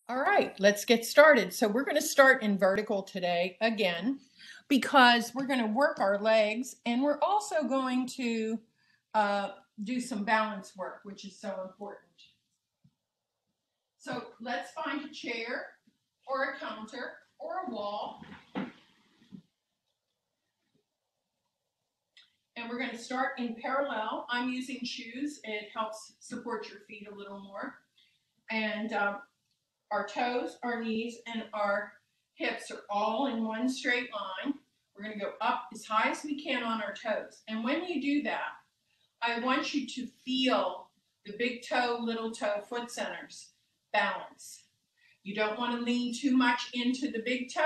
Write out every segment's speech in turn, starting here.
All right, let's get started. So we're going to start in vertical today again because we're going to work our legs and we're also going to do some balance work, which is so important. So let's find a chair or a counter or a wall. And we're going to start in parallel. I'm using shoes. It helps support your feet a little more. And our toes, our knees, and our hips are all in one straight line. We're going to go up as high as we can on our toes. And when you do that, I want you to feel the big toe, little toe, foot centers balance. You don't want to lean too much into the big toe.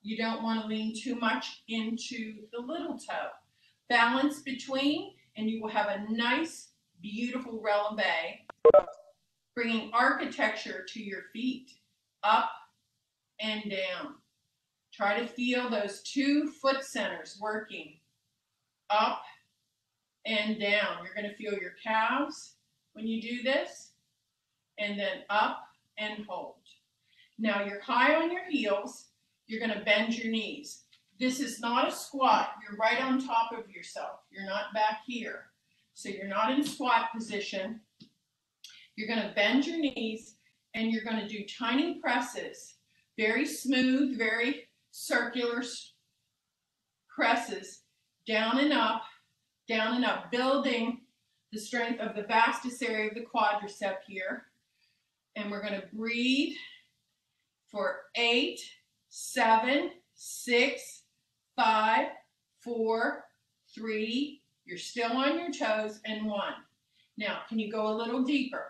You don't want to lean too much into the little toe. Balance between, and you will have a nice, beautiful releve, bringing architecture to your feet, up and down. Try to feel those two foot centers working, up and down. You're going to feel your calves when you do this, and then up and hold. Now you're high on your heels. You're going to bend your knees. This is not a squat. You're right on top of yourself. You're not back here. So you're not in squat position. You're going to bend your knees and you're going to do tiny presses. Very smooth, very circular presses, down and up, building the strength of the vastus area of the quadricep here. And we're going to breathe for 8, 7, 6, 5, 4, 3, you're still on your toes, and 1. Now, can you go a little deeper?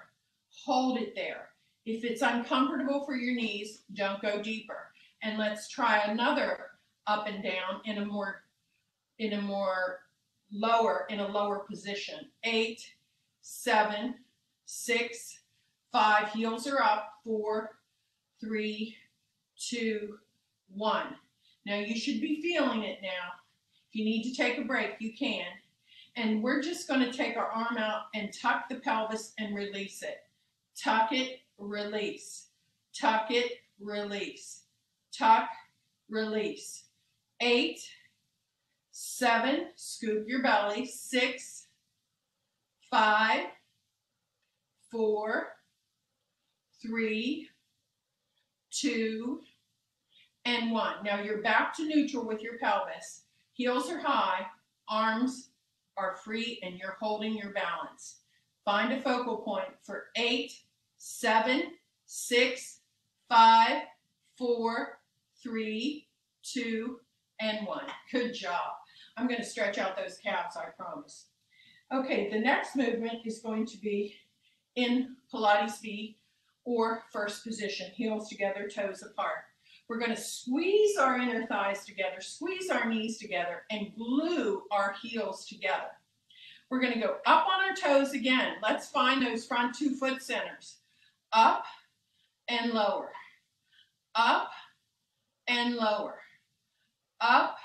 Hold it there. If it's uncomfortable for your knees, don't go deeper. And let's try another up and down in a lower position. 8, 7, 6, 5, heels are up, 4, 3, 2, 1. Now you should be feeling it now. If you need to take a break, you can. And we're just going to take our arm out and tuck the pelvis and release it. Tuck it, release. Tuck it, release. Tuck, release. 8, 7, scoop your belly. 6, 5, 4, 3, 2, and 1. Now you're back to neutral with your pelvis. Heels are high, arms are free, and you're holding your balance. Find a focal point for 8, 7, 6, 5, 4, 3, 2, and 1. Good job. I'm going to stretch out those calves, I promise. Okay, the next movement is going to be in Pilates B or first position, heels together, toes apart. We're going to squeeze our inner thighs together, squeeze our knees together, and glue our heels together. We're going to go up on our toes again. Let's find those front 2 foot centers. Up and lower. Up and lower. Up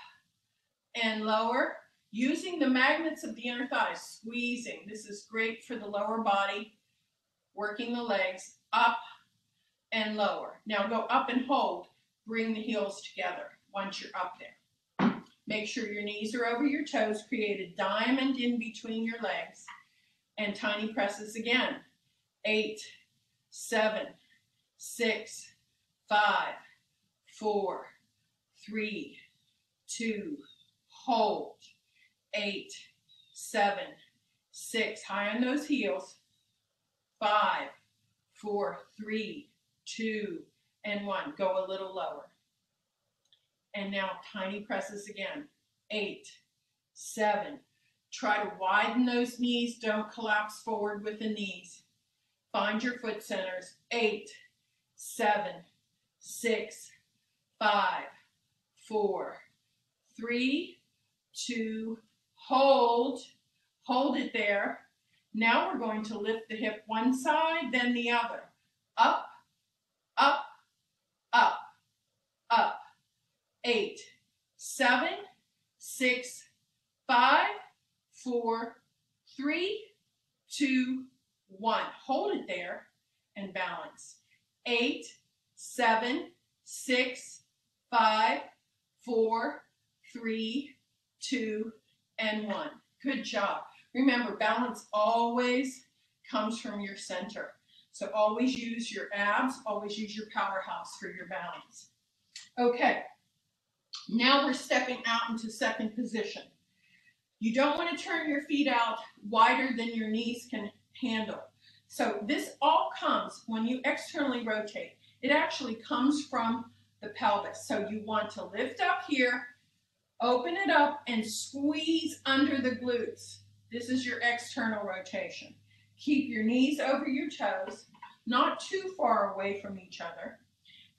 and lower. Using the magnets of the inner thighs, squeezing. This is great for the lower body, working the legs. Up and lower. Now go up and hold. Bring the heels together once you're up there. Make sure your knees are over your toes. Create a diamond in between your legs. And tiny presses again. 8, 7, 6, 5, 4, 3, 2, hold. 8, 7, 6, high on those heels. 5, 4, 3, 2, and 1. Go a little lower. And now tiny presses again. 8, 7. Try to widen those knees. Don't collapse forward with the knees. Find your foot centers. 8, 7, 6, 5, 4, 3, 2, hold. Hold it there. Now we're going to lift the hip one side, then the other. Up, up, up, up. 8, 7, 6, 5, 4, 3, 2, 1. Hold it there and balance. 8, 7, 6, 5, 4, 3, 2, and 1. Good job. Remember, balance always comes from your center. So always use your abs, always use your powerhouse for your balance. Okay, now we're stepping out into second position. You don't want to turn your feet out wider than your knees can handle. So this all comes when you externally rotate. It actually comes from the pelvis. So you want to lift up here, open it up, and squeeze under the glutes. This is your external rotation. Keep your knees over your toes, not too far away from each other.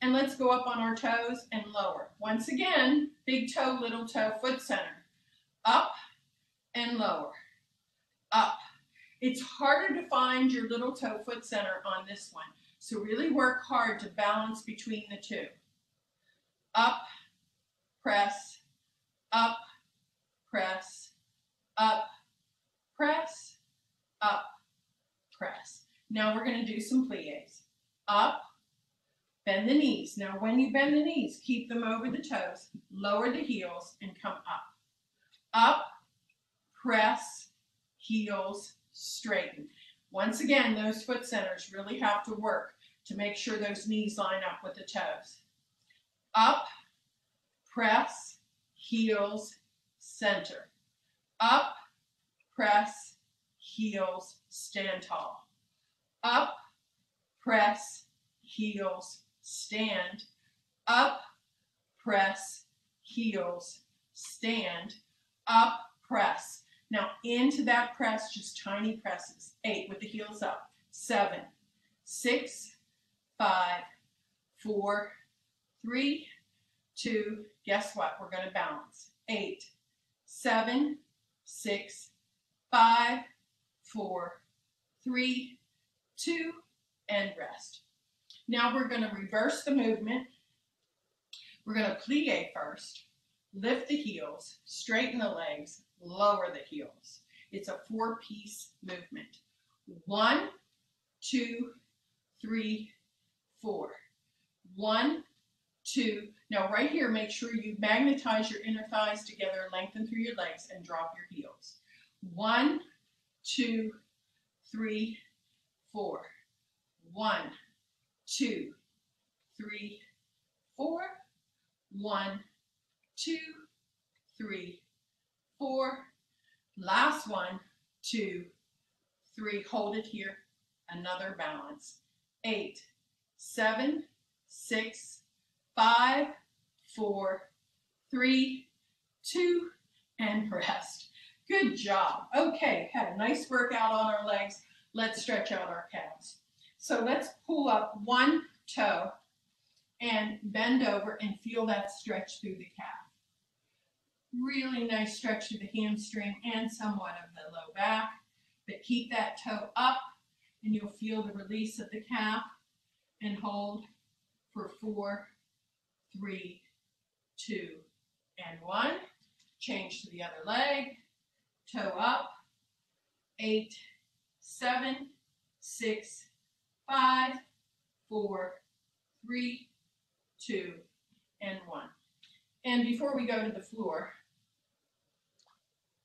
And let's go up on our toes and lower. Once again, big toe, little toe, foot center. Up and lower. Up. It's harder to find your little toe, foot center on this one. So really work hard to balance between the two. Up, press, up, press, up, press, up, press. Now we're going to do some plies. Up, bend the knees. Now when you bend the knees, keep them over the toes, lower the heels, and come up. Up, press, heels, straighten. Once again, those foot centers really have to work to make sure those knees line up with the toes. Up, press, heels, center. Up, press, heels, stand tall. Up, press, heels, stand. Up, press, heels, stand. Up, press. Now into that press, just tiny presses. 8 with the heels up. 7, 6, 5, 4, 3, 2. Guess what? We're going to balance. 8, 7, 6, 5, 4, 3, 2, and rest. Now we're going to reverse the movement. We're going to plie first. Lift the heels, straighten the legs, lower the heels. It's a 4-piece movement. 1, 2, 3, 4. 1, 2. Now right here, make sure you magnetize your inner thighs together, lengthen through your legs, and drop your heels. 1, 2, 3, 4. 1, 2, 3, 4. 1, 2, 3, 4. Last 1, 2, 3. Hold it here. Another balance. 8, 7, 6, 5, 4, 3, 2, and rest. Good job. Okay, had a nice workout on our legs. Let's stretch out our calves. So let's pull up one toe and bend over and feel that stretch through the calf. Really nice stretch through the hamstring and somewhat of the low back. But keep that toe up and you'll feel the release of the calf, and hold for 4, 3, 2, and 1. Change to the other leg. Toe up. 8, 7, 6, 5, 4, 3, 2, and 1. And before we go to the floor,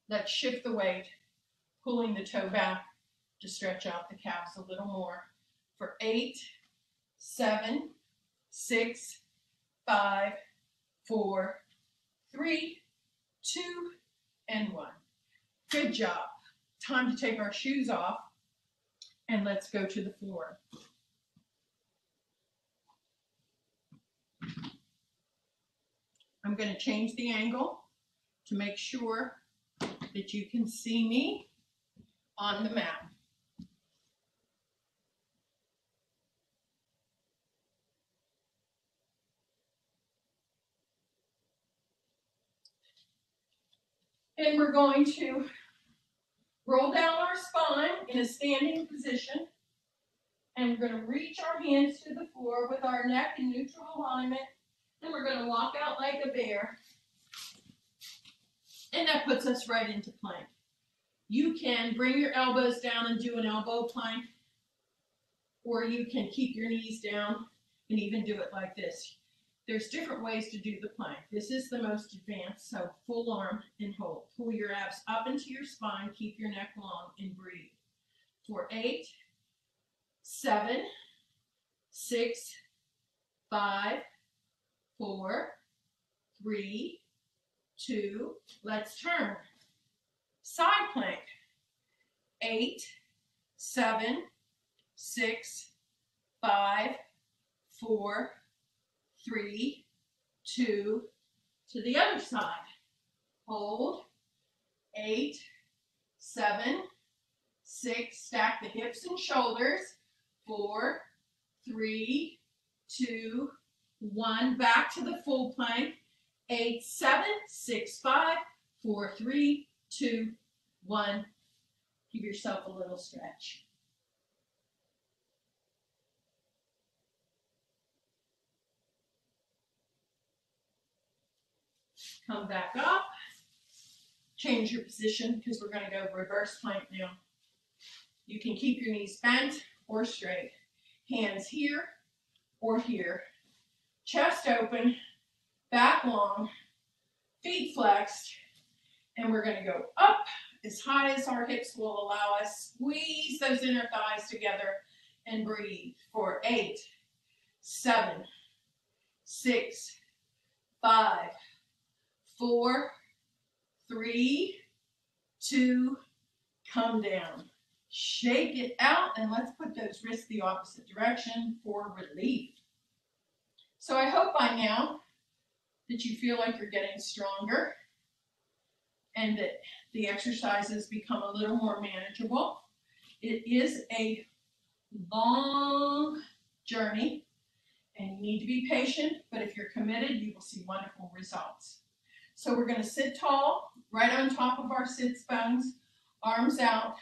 let's shift the weight, pulling the toe back to stretch out the calves a little more for 8, 7, 6, 5, 4, 3, 2, and 1. Good job. Time to take our shoes off and let's go to the floor. I'm going to change the angle to make sure that you can see me on the mat. And we're going to roll down our spine in a standing position. And we're going to reach our hands to the floor with our neck in neutral alignment. And we're going to walk out like a bear. And that puts us right into plank. You can bring your elbows down and do an elbow plank. Or you can keep your knees down and even do it like this. There's different ways to do the plank. This is the most advanced, so full arm and hold. Pull your abs up into your spine, keep your neck long, and breathe. For 8, 7, 6, 5, 4, 3, 2, let's turn. Side plank. 8, 7, 6, 5, 4, 3, 2, to the other side. Hold. 8, 7, 6, stack the hips and shoulders. 4, 3, 2, 1. Back to the full plank. 8, 7, 6, 5, 4, 3, 2, 1. Give yourself a little stretch. Come back up. Change your position because we're going to go reverse plank now. You can keep your knees bent or straight. Hands here or here. Chest open, back long, feet flexed, and we're going to go up as high as our hips will allow us. Squeeze those inner thighs together and breathe for 8, 7, 6, 5, 4, 3, 2, come down. Shake it out, and let's put those wrists the opposite direction for relief. So I hope by now that you feel like you're getting stronger and that the exercises become a little more manageable. It is a long journey, and you need to be patient, but if you're committed, you will see wonderful results. So we're going to sit tall, right on top of our sits bones, arms out,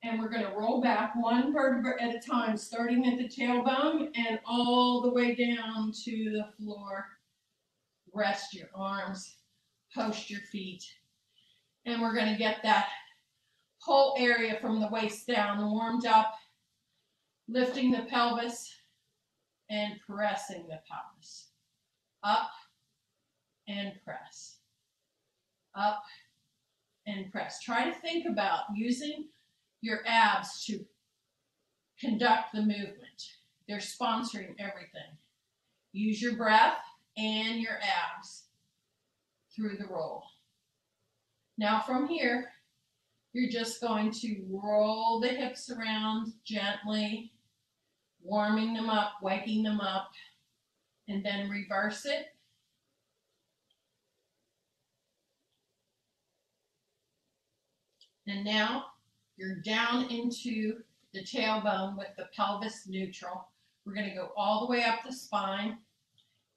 and we're going to roll back one vertebra at a time, starting at the tailbone and all the way down to the floor. Rest your arms, post your feet, and we're going to get that whole area from the waist down warmed up, lifting the pelvis and pressing the pelvis. Up and press. Up and press. Try to think about using your abs to conduct the movement. They're sponsoring everything. Use your breath and your abs through the roll. Now from here, you're just going to roll the hips around gently, warming them up, waking them up, and then reverse it. And now you're down into the tailbone with the pelvis neutral. We're going to go all the way up the spine,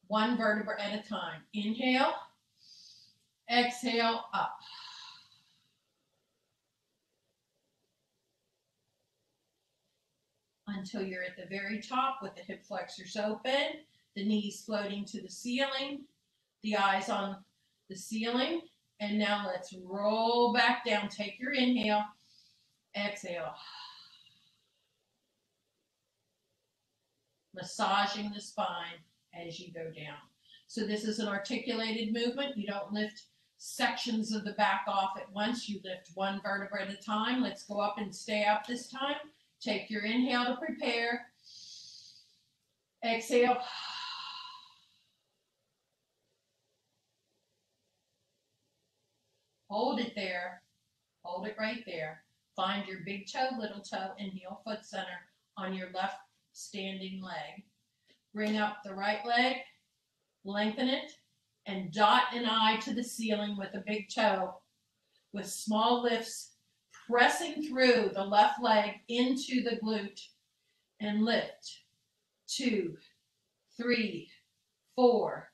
one vertebra at a time. Inhale, exhale, up. Until you're at the very top with the hip flexors open, the knees floating to the ceiling, the eyes on the ceiling. And now let's roll back down. Take your inhale, exhale. Massaging the spine as you go down. So this is an articulated movement. You don't lift sections of the back off at once. You lift one vertebra at a time. Let's go up and stay up this time. Take your inhale to prepare. Exhale. Hold it there. Hold it right there. Find your big toe, little toe, and heel foot center on your left standing leg. Bring up the right leg, lengthen it, and dot an eye to the ceiling with a big toe with small lifts, pressing through the left leg into the glute, and lift. 2, 3, 4,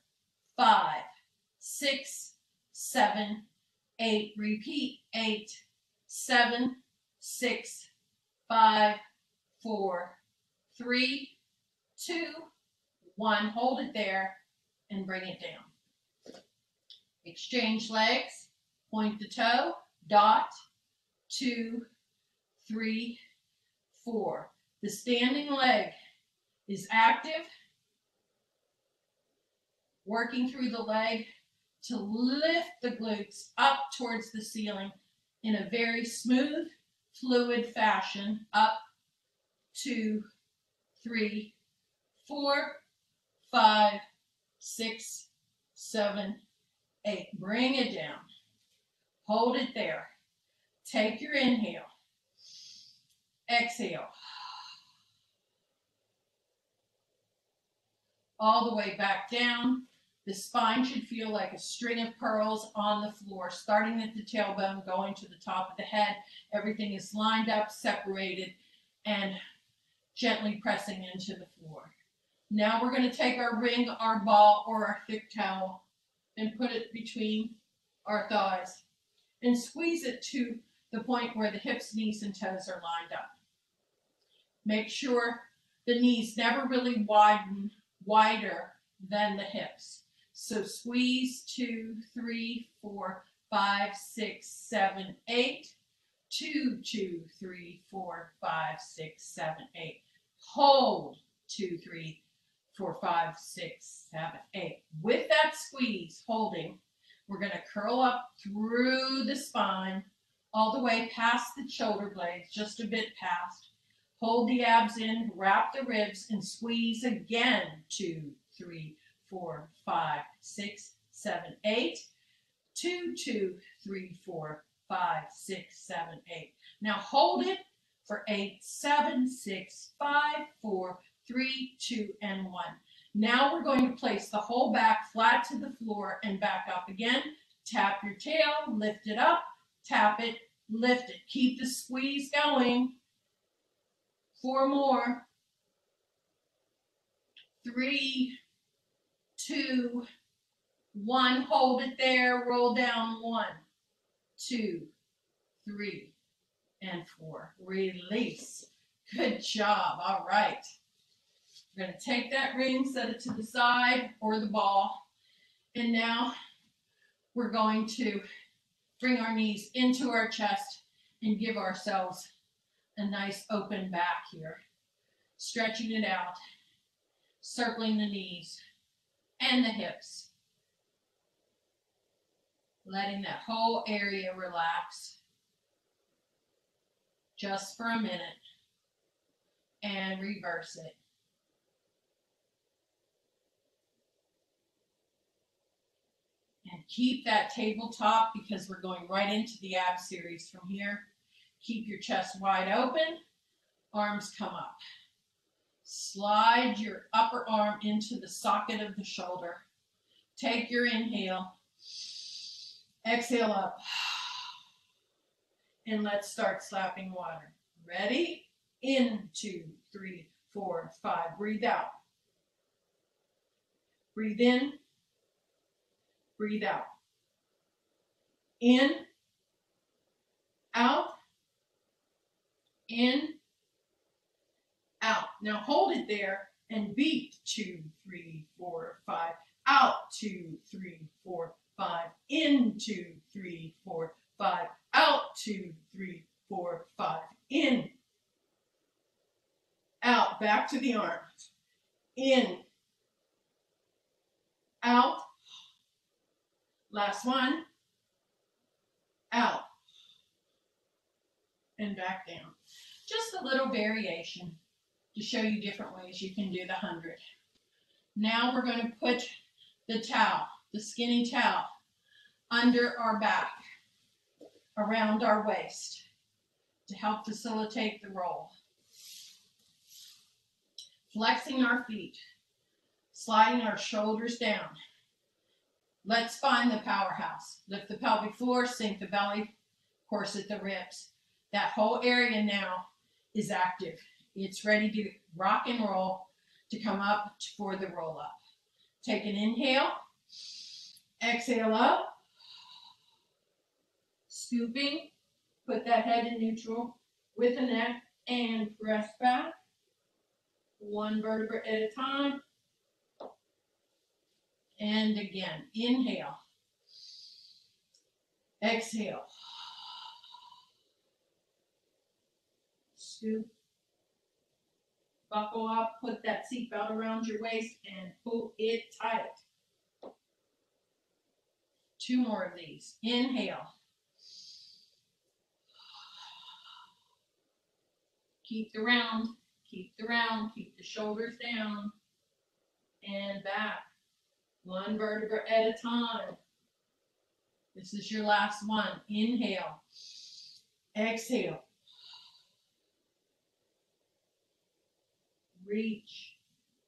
5, 6, 7, 8. Repeat. 8, 7, 6, 5, 4, 3, 2, 1. Hold it there and bring it down. Exchange legs. Point the toe. Dot. 2, 3, 4. The standing leg is active working through the leg to lift the glutes up towards the ceiling in a very smooth, fluid fashion. Up, 2, 3, 4, 5, 6, 7, 8. Bring it down. Hold it there. Take your inhale. Exhale. All the way back down. The spine should feel like a string of pearls on the floor, starting at the tailbone, going to the top of the head. Everything is lined up, separated, and gently pressing into the floor. Now we're going to take our ring, our ball, or our thick towel and put it between our thighs and squeeze it to the point where the hips, knees, and toes are lined up. Make sure the knees never really widen wider than the hips. So squeeze 2, 3, 4, 5, 6, 7, 8. 2, 2, 3, 4, 5, 6, 7, 8. Hold 2, 3, 4, 5, 6, 7, 8. With that squeeze, holding, we're going to curl up through the spine, all the way past the shoulder blades, just a bit past. Hold the abs in, wrap the ribs, and squeeze again. 2, 3, 4, 5, 6, 7, 8. 2, 2, 3, 4, 5, 6, 7, 8. Now hold it for 8, 7, 6, 5, 4, 3, 2, and 1. Now we're going to place the whole back flat to the floor and back up again. Tap your tail, lift it up, tap it, lift it. Keep the squeeze going. 4 more. 3, 2, 1. Hold it there. Roll down. 1, 2, 3, and 4. Release. Good job. All right. We're going to take that ring, set it to the side or the ball. And now we're going to bring our knees into our chest and give ourselves a nice open back here. Stretching it out, circling the knees and the hips. Letting that whole area relax just for a minute and reverse it. And keep that tabletop because we're going right into the ab series from here. Keep your chest wide open, arms come up. Slide your upper arm into the socket of the shoulder. Take your inhale. Exhale up. And let's start slapping water. Ready? In, 2, 3, 4, 5. Breathe out. Breathe in. Breathe out. In. Out. In. Out. Now hold it there and beat 2, 3, 4, 5. Out. 2, 3, 4, 5. In. 2, 3, 4, 5. Out. 2, 3, 4, 5. In. Out. Back to the arms. In. Out. Last one. Out. And back down. Just a little variation to show you different ways you can do the 100. Now we're going to put the towel, the skinny towel, under our back, around our waist to help facilitate the roll. Flexing our feet, sliding our shoulders down. Let's find the powerhouse. Lift the pelvic floor, sink the belly, corset the ribs. That whole area now is active. It's ready to rock and roll to come up for the roll up. Take an inhale, exhale up, scooping, put that head in neutral with the neck and press back. One vertebra at a time. And again, inhale, exhale, scoop, buckle up, put that seatbelt around your waist and pull it tight. 2 more of these. Inhale. Keep the round, keep the round, keep the shoulders down and back. 1 vertebra at a time. This is your last one. Inhale. Exhale. Reach.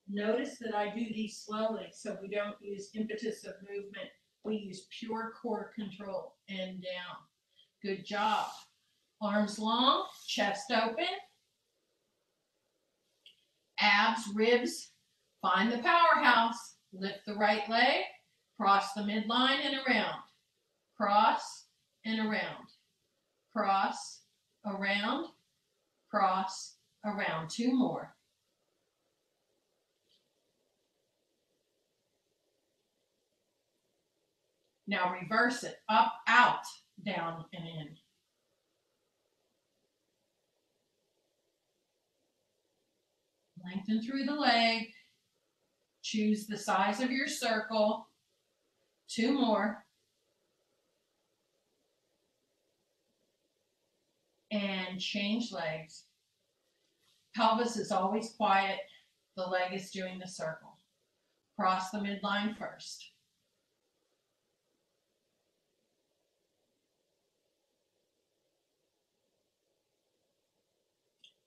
Notice that I do these slowly so we don't use impetus of movement. We use pure core control and down. Good job. Arms long, chest open. Abs, ribs, find the powerhouse. Lift the right leg, cross the midline and around. Cross and around. Cross, around, cross, around. 2 more. Now reverse it. Up, out, down, and in. Lengthen through the leg. Choose the size of your circle. 2 more. And change legs. Pelvis is always quiet. The leg is doing the circle. Cross the midline first.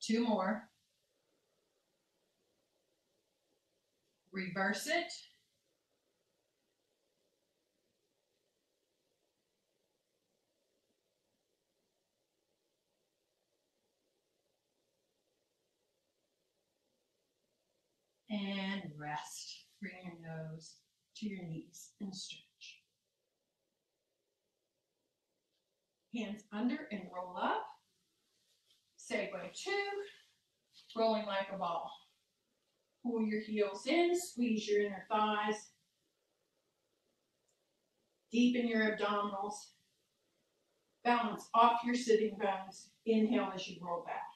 Two more. Reverse it. And rest. Bring your nose to your knees and stretch. Hands under and roll up. Segue 2. Rolling like a ball. Pull your heels in, squeeze your inner thighs. Deepen your abdominals. Balance off your sitting bones. Inhale as you roll back.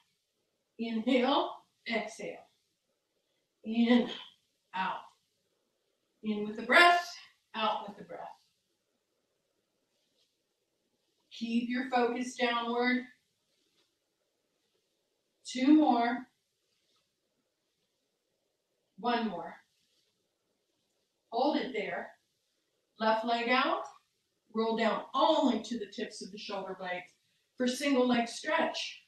Inhale, exhale. In, out. In with the breath, out with the breath. Keep your focus downward. 2 more. 1 more. Hold it there. Left leg out. Roll down only to the tips of the shoulder blades for single leg stretch.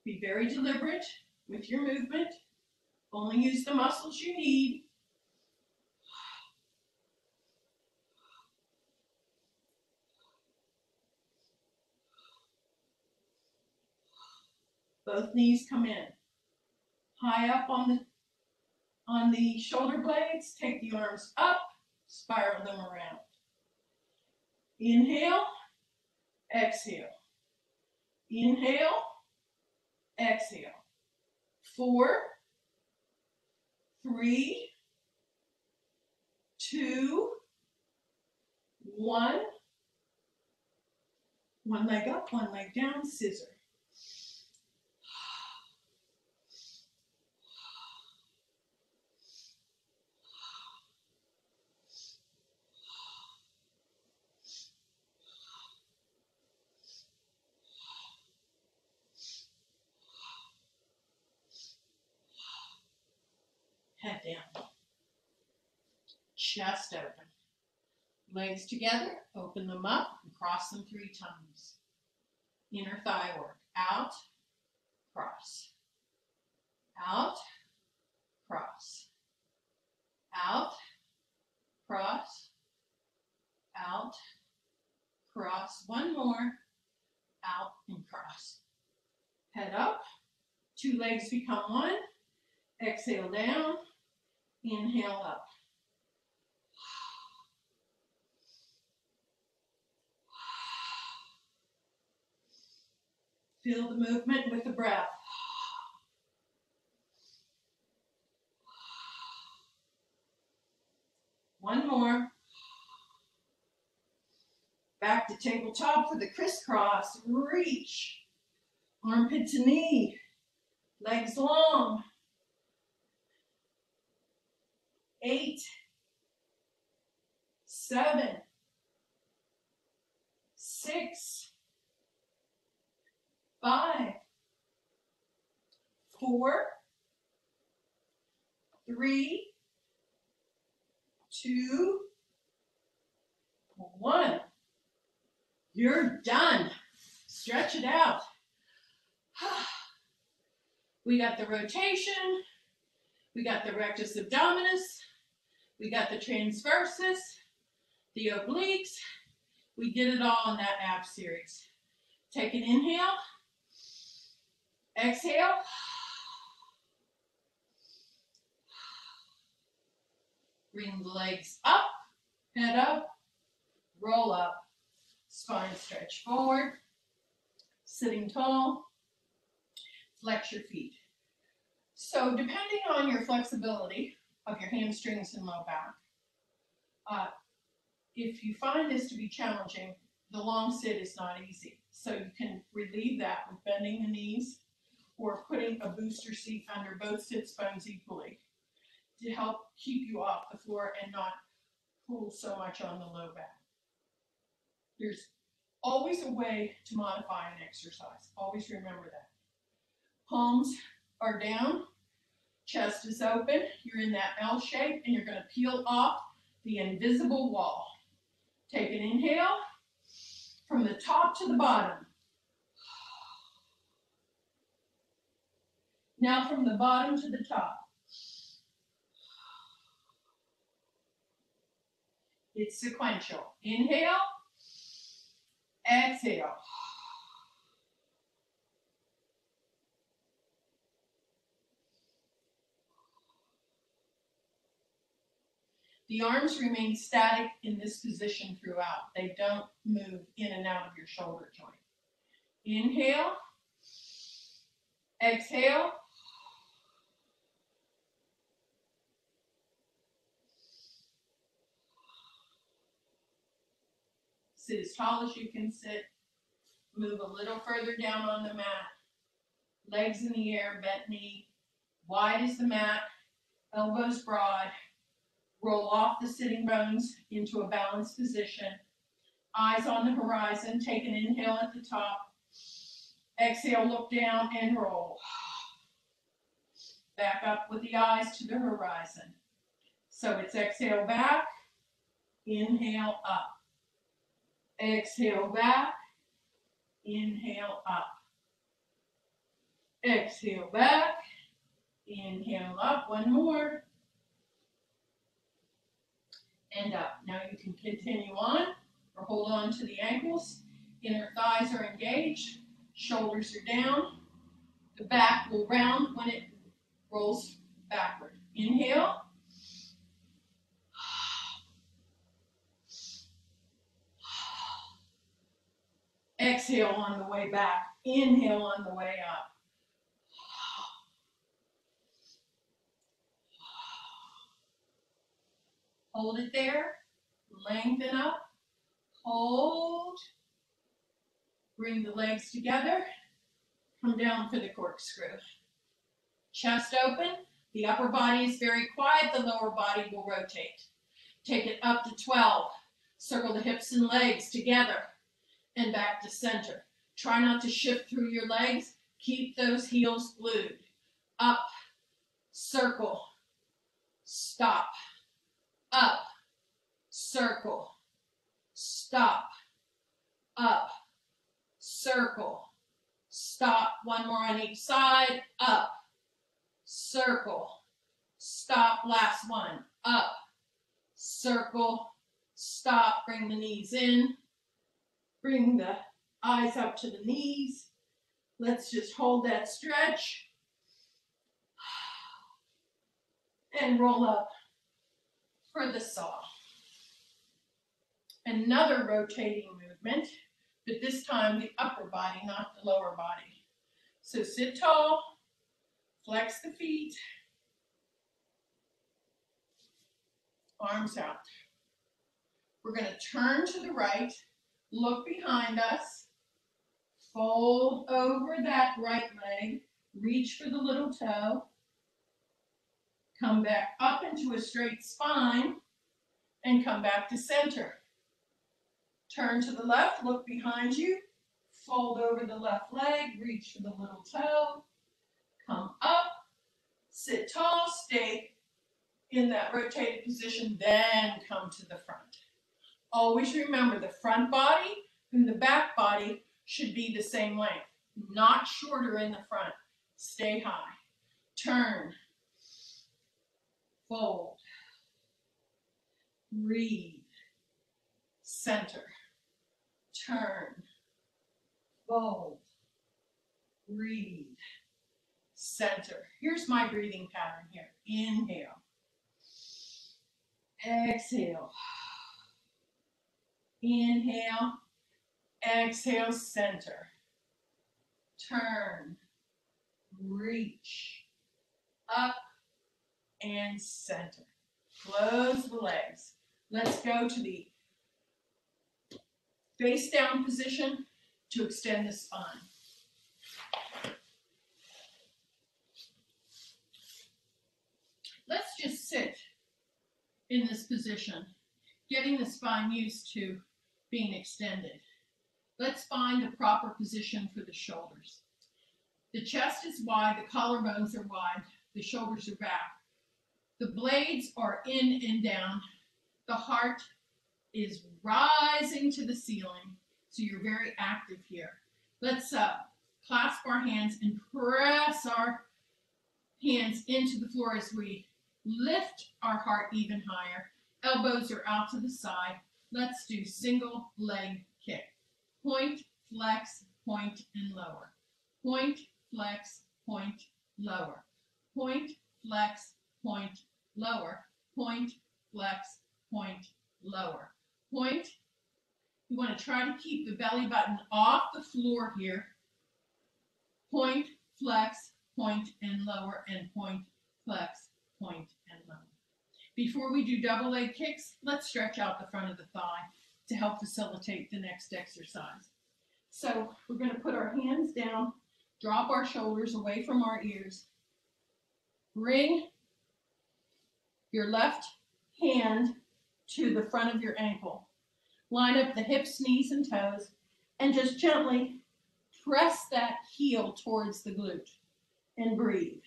Be very deliberate with your movement. Only use the muscles you need. Both knees come in. High up on the shoulder blades. Take the arms up. Spiral them around. Inhale. Exhale. Inhale. Exhale. 4, 3, 2, 1. 1 leg up, 1 leg down, scissor. Head down. Chest open. Legs together, open them up and cross them 3 times. Inner thigh work. Out, cross. Out, cross. Out, cross. Out, cross. 1 more. Out and cross. Head up. 2 legs become 1. Exhale down. Inhale up. Feel the movement with the breath. One more. Back to tabletop for the crisscross. Reach. Armpit to knee. Legs long. 8, 7, 6, 5, 4, 3, 2, 1. You're done. Stretch it out. We got the rotation. We got the rectus abdominis. We got the transversus, the obliques. We did it all in that ab series. Take an inhale. Exhale. Bring the legs up, head up, roll up, spine stretch forward, sitting tall, flex your feet. So depending on your flexibility of your hamstrings and low back, if you find this to be challenging, the long sit is not easy. So you can relieve that with bending the knees or putting a booster seat under both sits bones equally to help keep you off the floor and not pull so much on the low back. There's always a way to modify an exercise. Always remember that. Palms are down, chest is open, you're in that L shape, and you're going to peel off the invisible wall. Take an inhale from the top to the bottom. Now from the bottom to the top. It's sequential. Inhale, exhale. The arms remain static in this position throughout. They don't move in and out of your shoulder joint. Inhale, exhale. Sit as tall as you can sit. Move a little further down on the mat. Legs in the air, bent knee. Wide as the mat, elbows broad. Roll off the sitting bones into a balanced position. Eyes on the horizon. Take an inhale at the top. Exhale, look down and roll. Back up with the eyes to the horizon. So it's exhale back, inhale up. Exhale back, inhale up. Exhale back, inhale up. One more. And up. Now you can continue on or hold on to the ankles. Inner thighs are engaged. Shoulders are down. The back will round when it rolls backward. Inhale. Exhale on the way back. Inhale on the way up. Hold it there. Lengthen up. Hold. Bring the legs together. Come down for the corkscrew. Chest open. The upper body is very quiet. The lower body will rotate. Take it up to 12. Circle the hips and legs together and back to center. Try not to shift through your legs. Keep those heels glued. Up, circle, stop. Up, circle, stop. Up, circle, stop. One more on each side. Up, circle, stop. Last one. Up, circle, stop. Bring the knees in. Bring the eyes up to the knees. Let's just hold that stretch. And roll up for the saw. Another rotating movement, but this time the upper body, not the lower body. So sit tall, flex the feet, arms out. We're going to turn to the right, look behind us, fold over that right leg, reach for the little toe, Come back up into a straight spine and come back to center. Turn to the left, look behind you, fold over the left leg, reach for the little toe, come up, sit tall, stay in that rotated position, then come to the front. Always remember the front body and the back body should be the same length, not shorter in the front. Stay high. Turn, fold, breathe, center, turn, fold, breathe, center. Here's my breathing pattern here. Inhale, exhale, inhale, exhale, center, turn, reach, up, and center. Close the legs. Let's go to the face down position to extend the spine. Let's just sit in this position, getting the spine used to being extended. Let's find the proper position for the shoulders. The chest is wide, the collarbones are wide, the shoulders are back. The blades are in and down. The heart is rising to the ceiling, so you're very active here. Let's clasp our hands and press our hands into the floor as we lift our heart even higher. Elbows are out to the side. Let's do single leg kick. Point, flex, point, and lower. Point, flex, point, lower. Point, flex, point, lower. Point, flex, point, lower. Point. You want to try to keep the belly button off the floor here. Point, flex, point, and lower, and point, flex, point, and lower. Before we do double leg kicks, let's stretch out the front of the thigh to help facilitate the next exercise. So we're going to put our hands down, drop our shoulders away from our ears. Bring your left hand to the front of your ankle. Line up the hips, knees, and toes, and just gently press that heel towards the glute and breathe.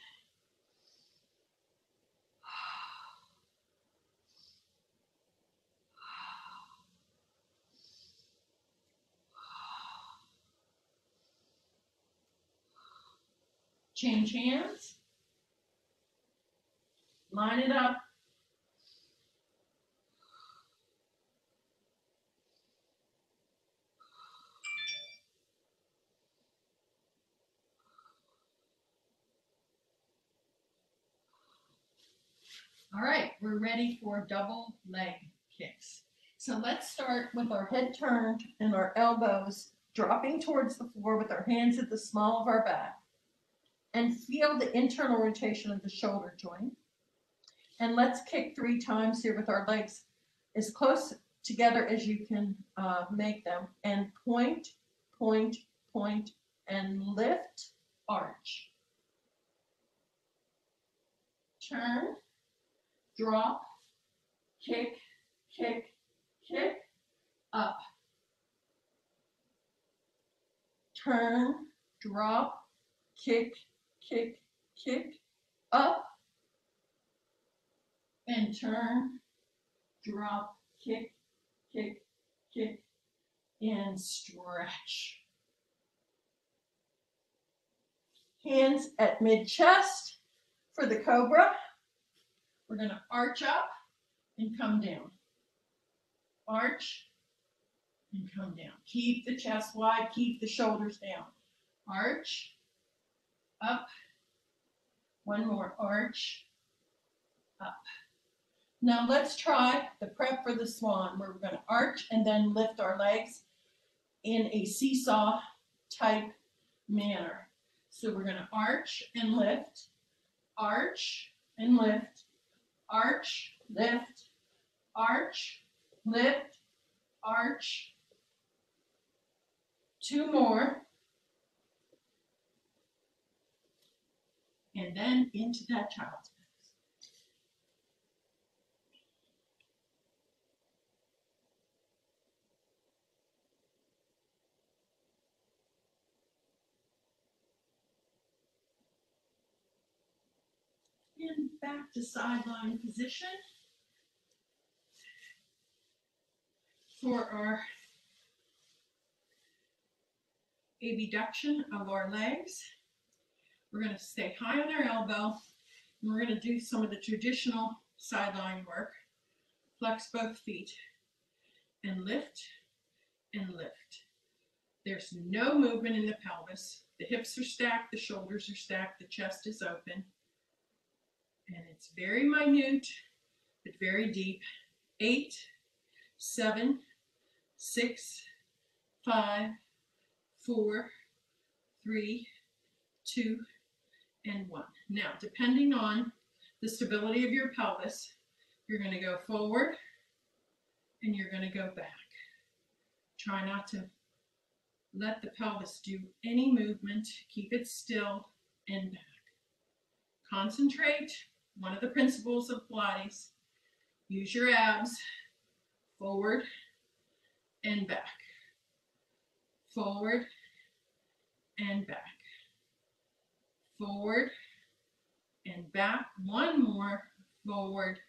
Change hands. Line it up. All right, we're ready for double leg kicks. So let's start with our head turned and our elbows dropping towards the floor with our hands at the small of our back. And feel the internal rotation of the shoulder joint. And let's kick 3 times here with our legs as close together as you can make them. And point, point, point, and lift, arch. Turn, drop, kick, kick, kick, up. Turn, drop, kick, kick, kick, up, and turn, drop, kick, kick, kick, and stretch. Hands at mid-chest for the Cobra. We're going to arch up and come down. Arch and come down. Keep the chest wide, keep the shoulders down. Arch, up. One more, arch, up. Now let's try the prep for the swan, where we're going to arch and then lift our legs in a seesaw type manner. So we're going to arch and lift, arch and lift, arch, lift, arch, lift, arch. 2 more. And then into that child's pose. And back to sideline position for our abduction of our legs. We're going to stay high on our elbow, and we're going to do some of the traditional sideline work. Flex both feet and lift and lift. There's no movement in the pelvis. The hips are stacked, the shoulders are stacked, the chest is open. And it's very minute, but very deep. 8, 7, 6, 5, 4, 3, 2, and 1. Now, depending on the stability of your pelvis, you're going to go forward and you're going to go back. Try not to let the pelvis do any movement. Keep it still and back. Concentrate. One of the principles of Pilates. Use your abs. Forward and back. Forward and back. Forward and back. One more. Forward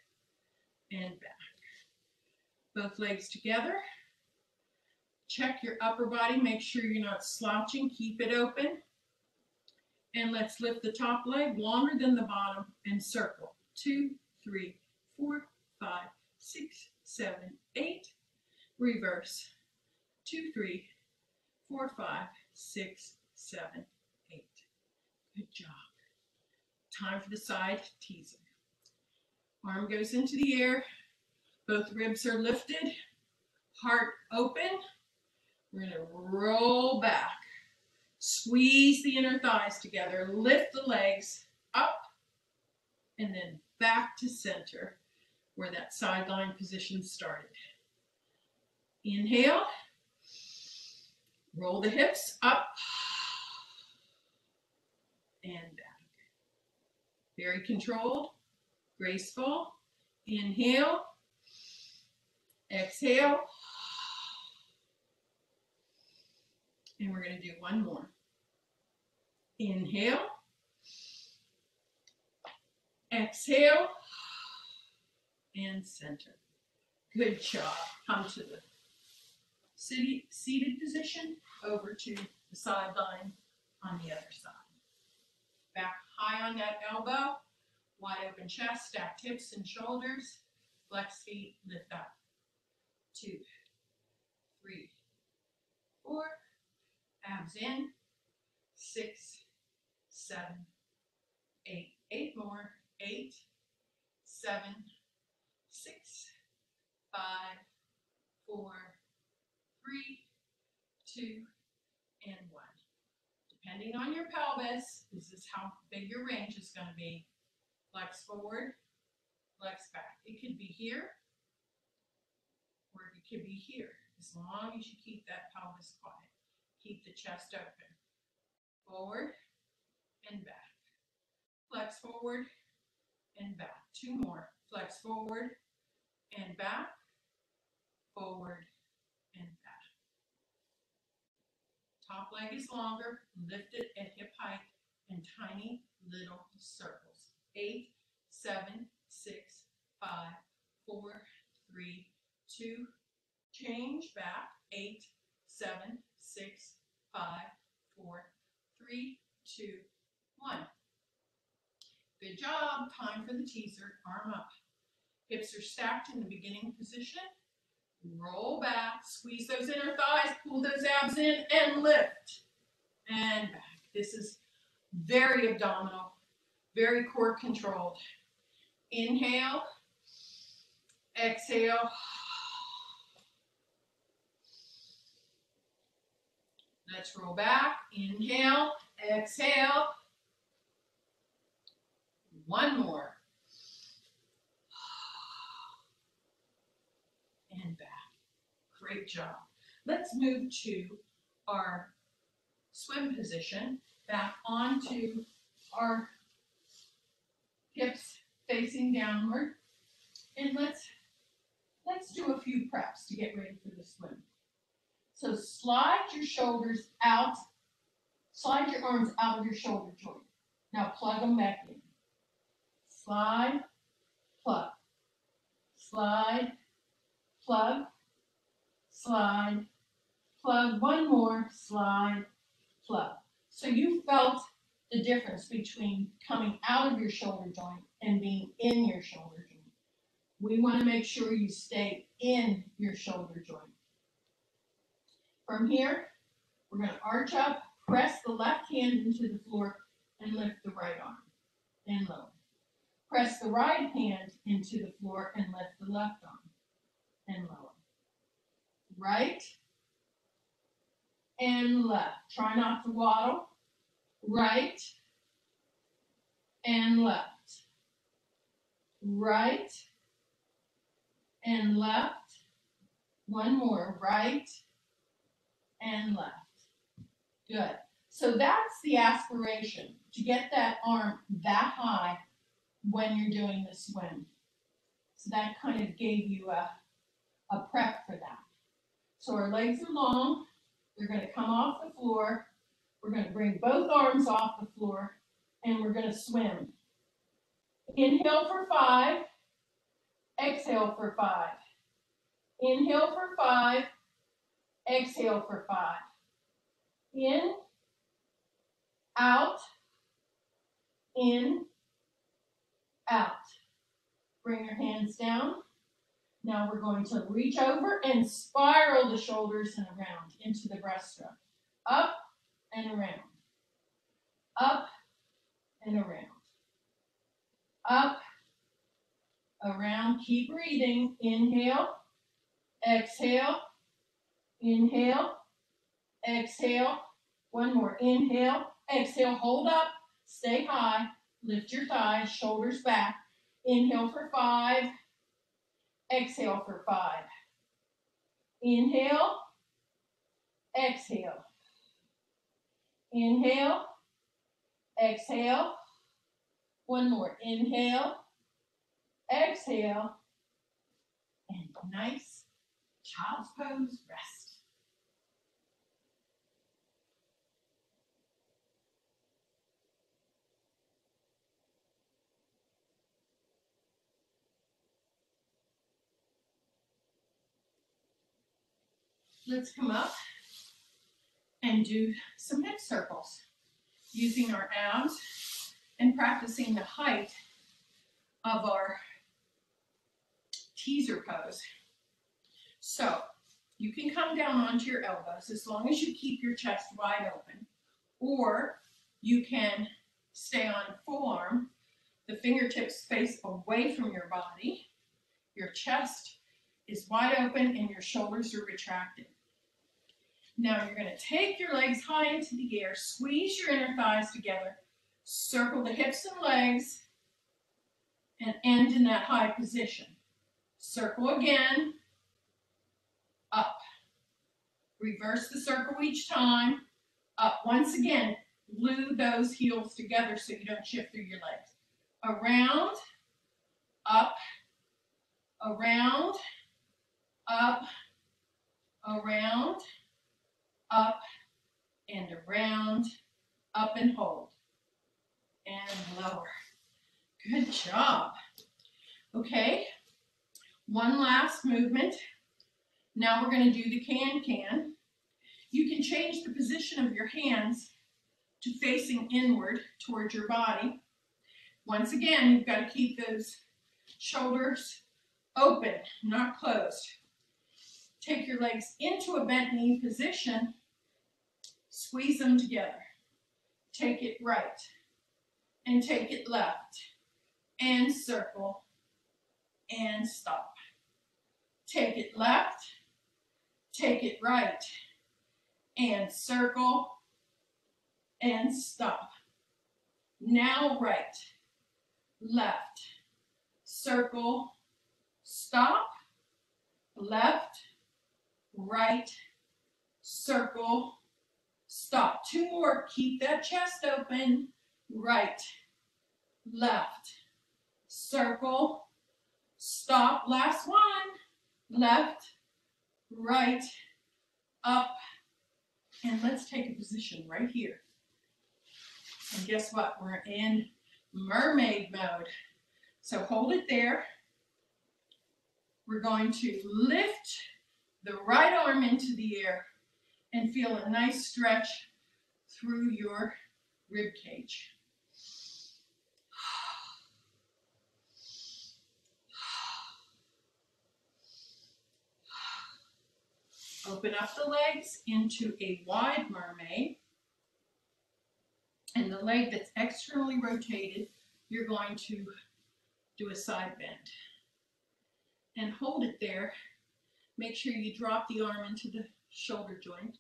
and back. Both legs together. Check your upper body. Make sure you're not slouching. Keep it open. And let's lift the top leg longer than the bottom and circle. 2, 3, 4, 5, 6, 7, 8. Reverse. 2, 3, 4, 5, 6, 7, 8. Good job. Time for the side teaser. Arm goes into the air. Both ribs are lifted. Heart open. We're going to roll back. Squeeze the inner thighs together. Lift the legs up and then back to center where that sideline position started. Inhale. Roll the hips up and back. Very controlled, graceful. Inhale. Exhale. And we're going to do one more. Inhale. Exhale. And center. Good job. Come to the seated position. Over to the sideline on the other side. Back high on that elbow. Wide open chest. Stacked hips and shoulders. Flex feet. Lift up. 2, 3, 4. Abs in. 6, 7, 8. 8 more. 8, 7, 6, 5, 4, 3, 2, and 1. Depending on your pelvis, this is how big your range is going to be. Flex forward, flex back. It could be here, or it could be here, as long as you keep that pelvis quiet. Keep the chest open. Forward and back. Flex forward and back. 2 more. Flex forward and back. Forward and back. Top leg is longer. Lift it at hip height in tiny little circles. 8, 7, 6, 5, 4, 3, 2. Change back. 8, 7, 6, 5, 4, 3, 2, 1. Good job. Time for the teaser. Arm up. Hips are stacked in the beginning position. Roll back. Squeeze those inner thighs. Pull those abs in and lift. And back. This is very abdominal, very core controlled. Inhale. Exhale. Let's roll back. Inhale. Exhale. One more. And back. Great job. Let's move to our swim position. Back onto our hips facing downward. And let's do a few preps to get ready for the swim. So slide your shoulders out. Slide your arms out of your shoulder joint. Now plug them back in. slide, plug, slide, plug, slide, plug. One more, slide, plug. So you felt the difference between coming out of your shoulder joint and being in your shoulder joint. We want to make sure you stay in your shoulder joint. From here, we're going to arch up, press the left hand into the floor, and lift the right arm, and lower. Press the right hand into the floor and lift the left arm, and lower. Right and left. Try not to waddle. Right and left. Right and left. One more. Right and left. Good. So that's the aspiration, to get that arm that high when you're doing the swim. So that kind of gave you a prep for that. So our legs are long. They're going to come off the floor. We're going to bring both arms off the floor, and we're going to swim. Inhale for 5. Exhale for 5. Inhale for 5. Exhale for 5. In, out, in, out. Bring your hands down. Now we're going to reach over and spiral the shoulders and around into the breaststroke. Up and around. Up and around. Up, around. Keep breathing. Inhale, exhale, inhale, exhale. One more. Inhale, exhale. Hold up. Stay high. Lift your thighs, shoulders back. Inhale for 5. Exhale for 5. Inhale, exhale. Inhale, exhale. One more. Inhale, exhale. And nice child's pose, rest. Let's come up and do some hip circles using our abs and practicing the height of our teaser pose. So you can come down onto your elbows as long as you keep your chest wide open, or you can stay on full arm, the fingertips face away from your body, your chest is wide open and your shoulders are retracted. Now you're going to take your legs high into the air, squeeze your inner thighs together, circle the hips and legs, and end in that high position. Circle again, up. Reverse the circle each time, up. Once again, glue those heels together so you don't shift through your legs. Around, up, around, up, around, up, and around, up and hold, and lower. Good job. Okay, one last movement. Now we're going to do the can-can. You can change the position of your hands to facing inward towards your body. Once again, you've got to keep those shoulders open, not closed. Take your legs into a bent knee position, squeeze them together. Take it right, and take it left, and circle, and stop. Take it left, take it right, and circle, and stop. Now right, left, circle, stop, left, right, circle, stop. 2 more. Keep that chest open. Right, left, circle, stop. Last one. Left, right, up, and let's take a position right here. And guess what? We're in mermaid mode. So hold it there. We're going to lift the right arm into the air and feel a nice stretch through your rib cage. Open up the legs into a wide mermaid. And the leg that's externally rotated, you're going to do a side bend. And hold it there. Make sure you drop the arm into the shoulder joint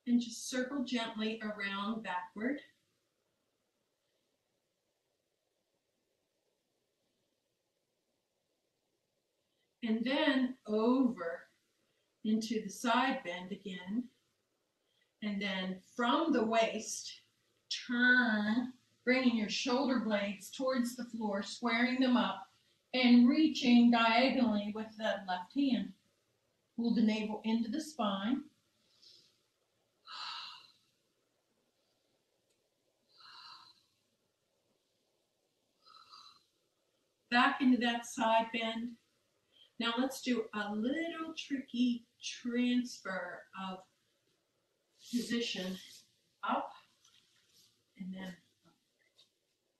and just circle gently around backward. And then over into the side bend again. And then from the waist, turn, bringing your shoulder blades towards the floor, squaring them up, and reaching diagonally with that left hand. Pull the navel into the spine. Back into that side bend. Now let's do a little tricky transfer of position up and then up.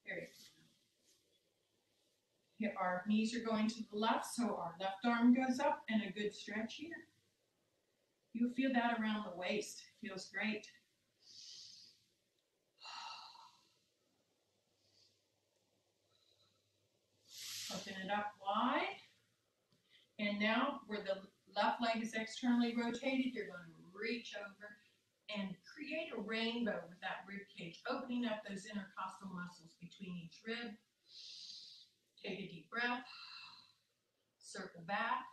There you go. Here, our knees are going to the left, so our left arm goes up and a good stretch here. You'll feel that around the waist. It feels great. Open it up wide. And now, where the left leg is externally rotated, you're going to reach over and create a rainbow with that rib cage, opening up those intercostal muscles between each rib. Take a deep breath. Circle back.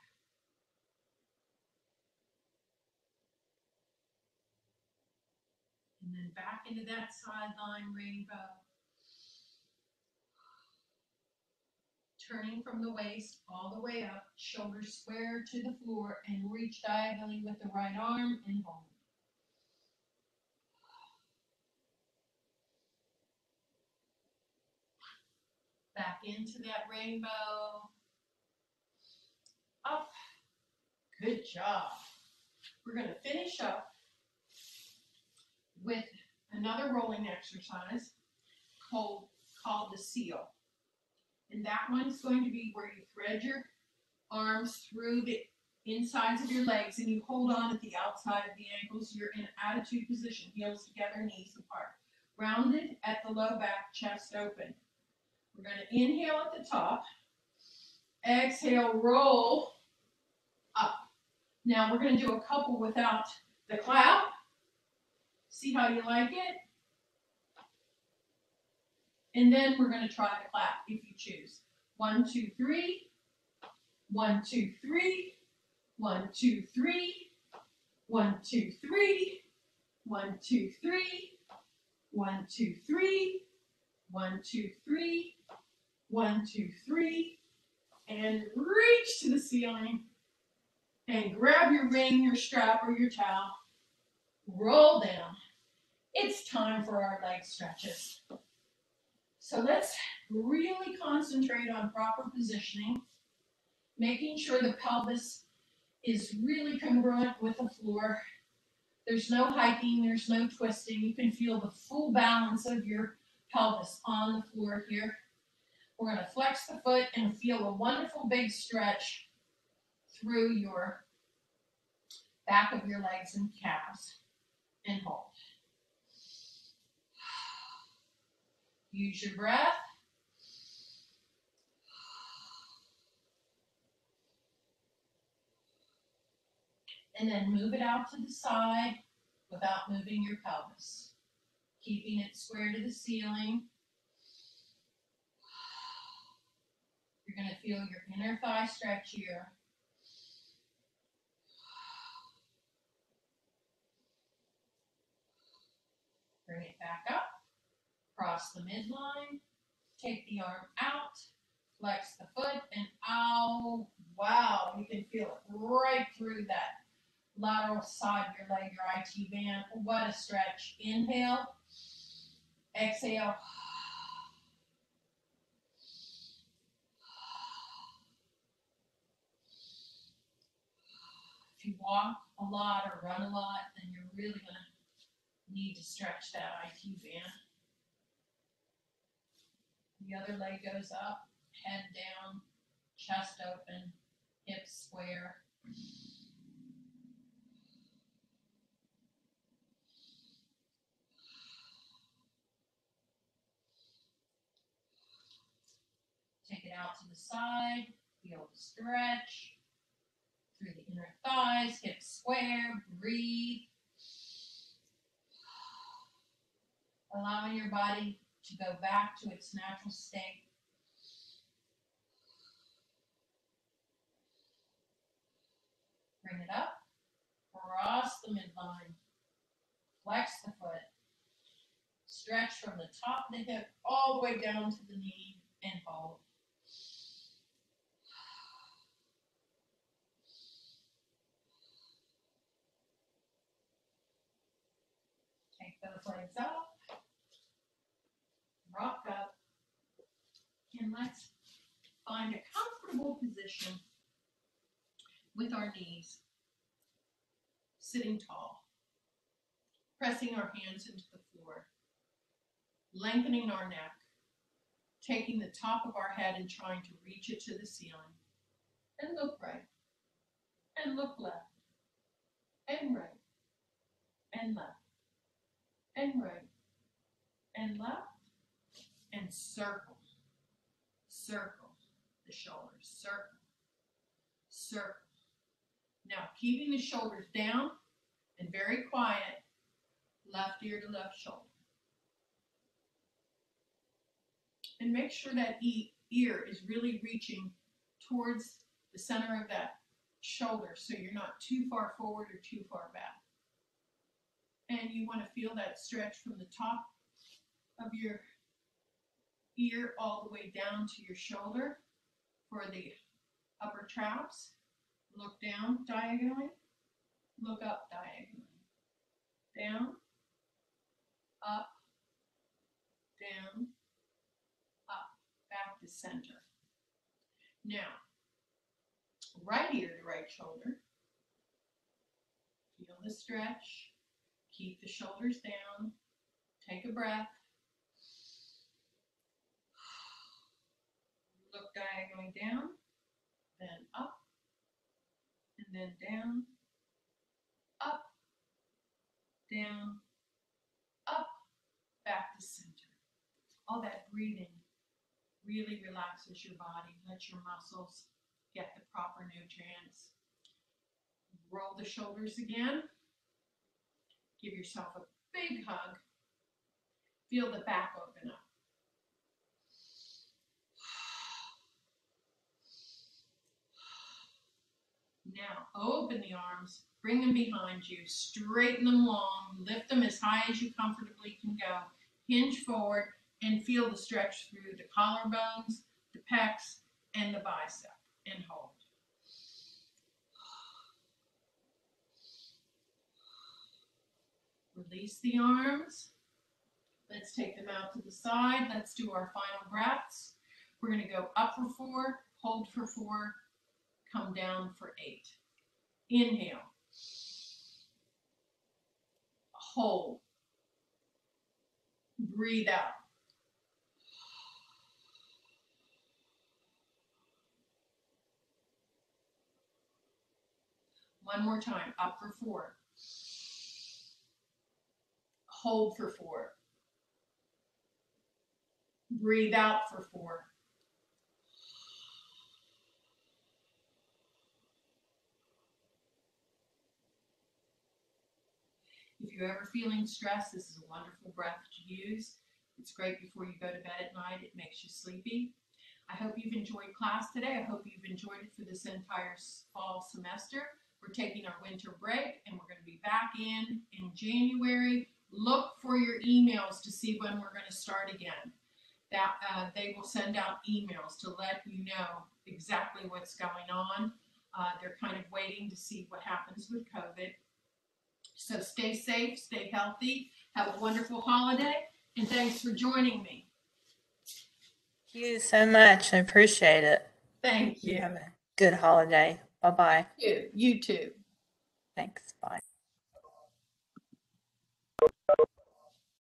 And then back into that sideline rainbow. Turning from the waist all the way up, shoulders square to the floor, and reach diagonally with the right arm and hold. Back into that rainbow. Up. Good job. We're going to finish up with another rolling exercise called the seal. And that one's going to be where you thread your arms through the insides of your legs and you hold on at the outside of the ankles. You're in attitude position, heels together, knees apart. Rounded at the low back, chest open. We're going to inhale at the top. Exhale, roll up. Now we're going to do a couple without the clap. See how you like it? And then we're going to try the clap if you choose. 1, 2, 3. 1, 2, 3. 1, 2, 3. 1, 2, 3. 1, 2, 3. 1, 2, 3. 1, 2, 3. 1, 2, 3. And reach to the ceiling. And grab your ring, your strap, or your towel. Roll down. It's time for our leg stretches. So let's really concentrate on proper positioning, making sure the pelvis is really congruent with the floor. There's no hiking, there's no twisting. You can feel the full balance of your pelvis on the floor here. We're going to flex the foot and feel a wonderful big stretch through your back of your legs and calves, and hold. Use your breath. And then move it out to the side without moving your pelvis. Keeping it square to the ceiling. You're going to feel your inner thigh stretch here. Bring it back up. Cross the midline, take the arm out, flex the foot, and ow, wow, you can feel it right through that lateral side of your leg, your IT band. What a stretch. Inhale, exhale. If you walk a lot or run a lot, then you're really going to need to stretch that IT band. The other leg goes up, head down, chest open, hips square. Take it out to the side, feel the stretch through the inner thighs, hips square, breathe. Allowing your body to go back to its natural state. Bring it up, cross the midline, flex the foot, stretch from the top of the hip all the way down to the knee and hold. Take those legs up, rock up, and let's find a comfortable position with our knees sitting tall, pressing our hands into the floor, lengthening our neck, taking the top of our head and trying to reach it to the ceiling, and look right, and look left, and right, and left, and right, and left, and circle, circle the shoulders, circle, circle. Now, keeping the shoulders down and very quiet, left ear to left shoulder. And make sure that ear is really reaching towards the center of that shoulder so you're not too far forward or too far back. And you want to feel that stretch from the top of your ear all the way down to your shoulder for the upper traps. Look down diagonally, look up diagonally. Down, up, down, up, back to center. Now, right ear to right shoulder. Feel the stretch. Keep the shoulders down. Take a breath. Look diagonally down, then up, and then down, up, down, up, back to center. All that breathing really relaxes your body. Let your muscles get the proper nutrients. Roll the shoulders again. Give yourself a big hug. Feel the back open up. Now, open the arms, bring them behind you, straighten them long, lift them as high as you comfortably can go, hinge forward, and feel the stretch through the collarbones, the pecs, and the bicep, and hold. Release the arms. Let's take them out to the side. Let's do our final breaths. We're going to go up for 4, hold for 4, come down for 8. Inhale. Hold. Breathe out. One more time. Up for 4. Hold for 4. Breathe out for 4. If you're ever feeling stressed, this is a wonderful breath to use. It's great before you go to bed at night. It makes you sleepy. I hope you've enjoyed class today. I hope you've enjoyed it for this entire fall semester. We're taking our winter break, and we're going to be back in January. Look for your emails to see when we're going to start again. They will send out emails to let you know exactly what's going on. They're kind of waiting to see what happens with COVID. So stay safe, stay healthy, have a wonderful holiday, and thanks for joining me. Thank you so much. I appreciate it. Thank you. Have a good holiday. Bye-bye. You too. Thanks. Bye.